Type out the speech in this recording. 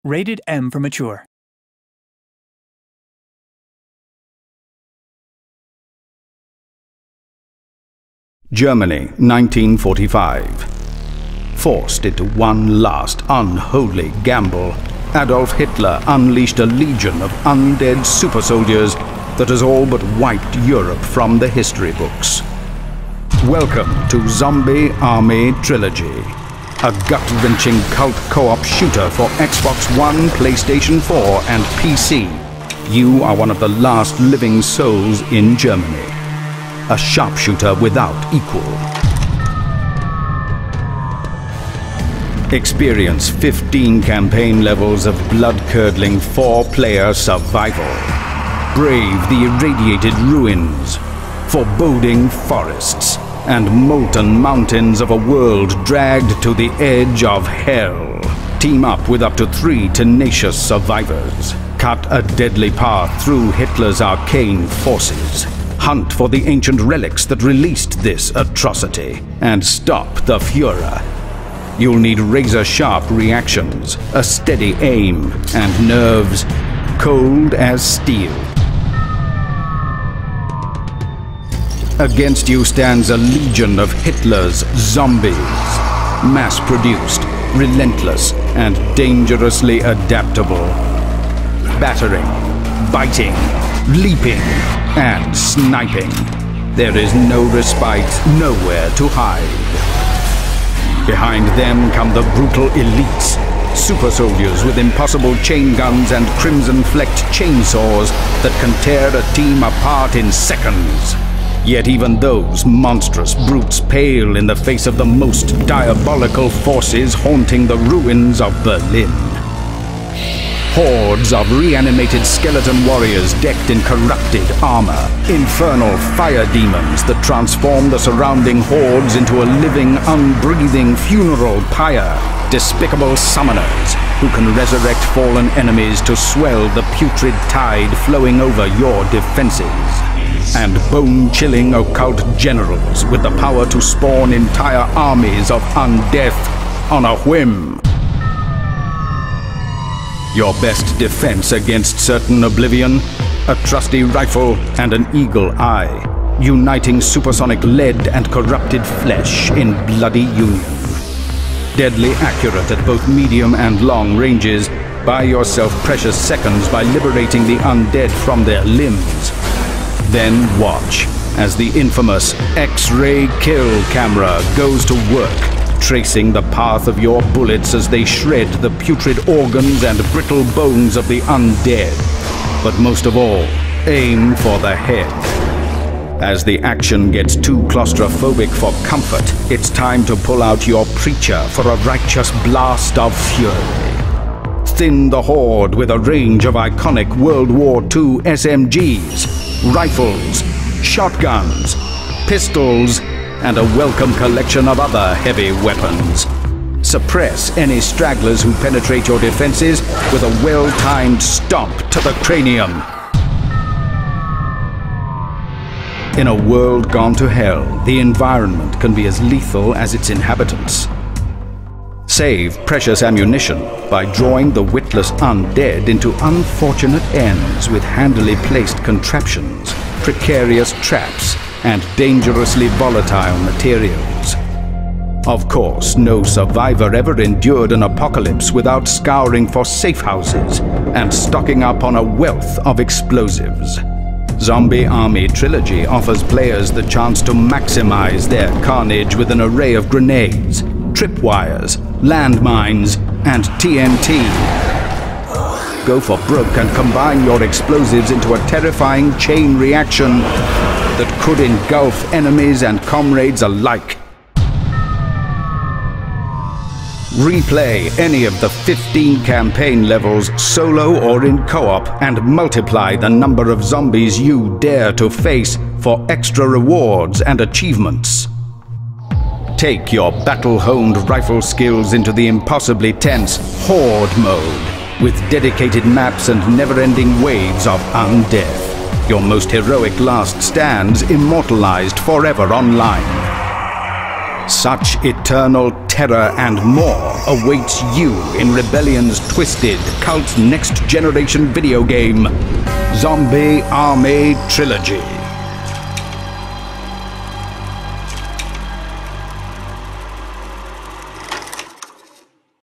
Rated M for mature. Germany, 1945. Forced into one last unholy gamble, Adolf Hitler unleashed a legion of undead super soldiers that has all but wiped Europe from the history books. Welcome to Zombie Army Trilogy, a gut-wrenching cult co-op shooter for Xbox One, PlayStation 4 and PC. You are one of the last living souls in Germany. A sharpshooter without equal. Experience 15 campaign levels of blood-curdling 4-player survival. Brave the irradiated ruins, foreboding forests, and molten mountains of a world dragged to the edge of hell. Team up with up to 3 tenacious survivors. Cut a deadly path through Hitler's arcane forces. Hunt for the ancient relics that released this atrocity, and stop the Führer. You'll need razor-sharp reactions, a steady aim, and nerves cold as steel. Against you stands a legion of Hitler's zombies. Mass-produced, relentless, and dangerously adaptable. Battering, biting, leaping, and sniping. There is no respite, nowhere to hide. Behind them come the brutal elites, super soldiers with impossible chain guns and crimson-flecked chainsaws that can tear a team apart in seconds. Yet even those monstrous brutes pale in the face of the most diabolical forces haunting the ruins of Berlin. Hordes of reanimated skeleton warriors decked in corrupted armor. Infernal fire demons that transform the surrounding hordes into a living, unbreathing funeral pyre. Despicable summoners who can resurrect fallen enemies to swell the putrid tide flowing over your defenses. And bone-chilling occult generals with the power to spawn entire armies of undeath on a whim. Your best defense against certain oblivion, a trusty rifle and an eagle eye, uniting supersonic lead and corrupted flesh in bloody union. Deadly accurate at both medium and long ranges, buy yourself precious seconds by liberating the undead from their limbs. Then watch as the infamous X-ray kill camera goes to work, tracing the path of your bullets as they shred the putrid organs and brittle bones of the undead. But most of all, aim for the head. As the action gets too claustrophobic for comfort, it's time to pull out your preacher for a righteous blast of fury. Thin the horde with a range of iconic World War II SMGs, rifles, shotguns, pistols, and a welcome collection of other heavy weapons. Suppress any stragglers who penetrate your defenses with a well-timed stomp to the cranium. In a world gone to hell, the environment can be as lethal as its inhabitants. Save precious ammunition by drawing the witless undead into unfortunate ends with handily placed contraptions, precarious traps, and dangerously volatile materials. Of course, no survivor ever endured an apocalypse without scouring for safe houses and stocking up on a wealth of explosives. Zombie Army Trilogy offers players the chance to maximize their carnage with an array of grenades, tripwires, landmines, and TNT. Go for broke and combine your explosives into a terrifying chain reaction that could engulf enemies and comrades alike. Replay any of the 15 campaign levels solo or in co-op and multiply the number of zombies you dare to face for extra rewards and achievements. Take your battle-honed rifle skills into the impossibly tense Horde mode with dedicated maps and never-ending waves of undeath. Your most heroic last stands immortalized forever online. Such eternal terror and more awaits you in Rebellion's twisted, cult next-generation video game, Zombie Army Trilogy.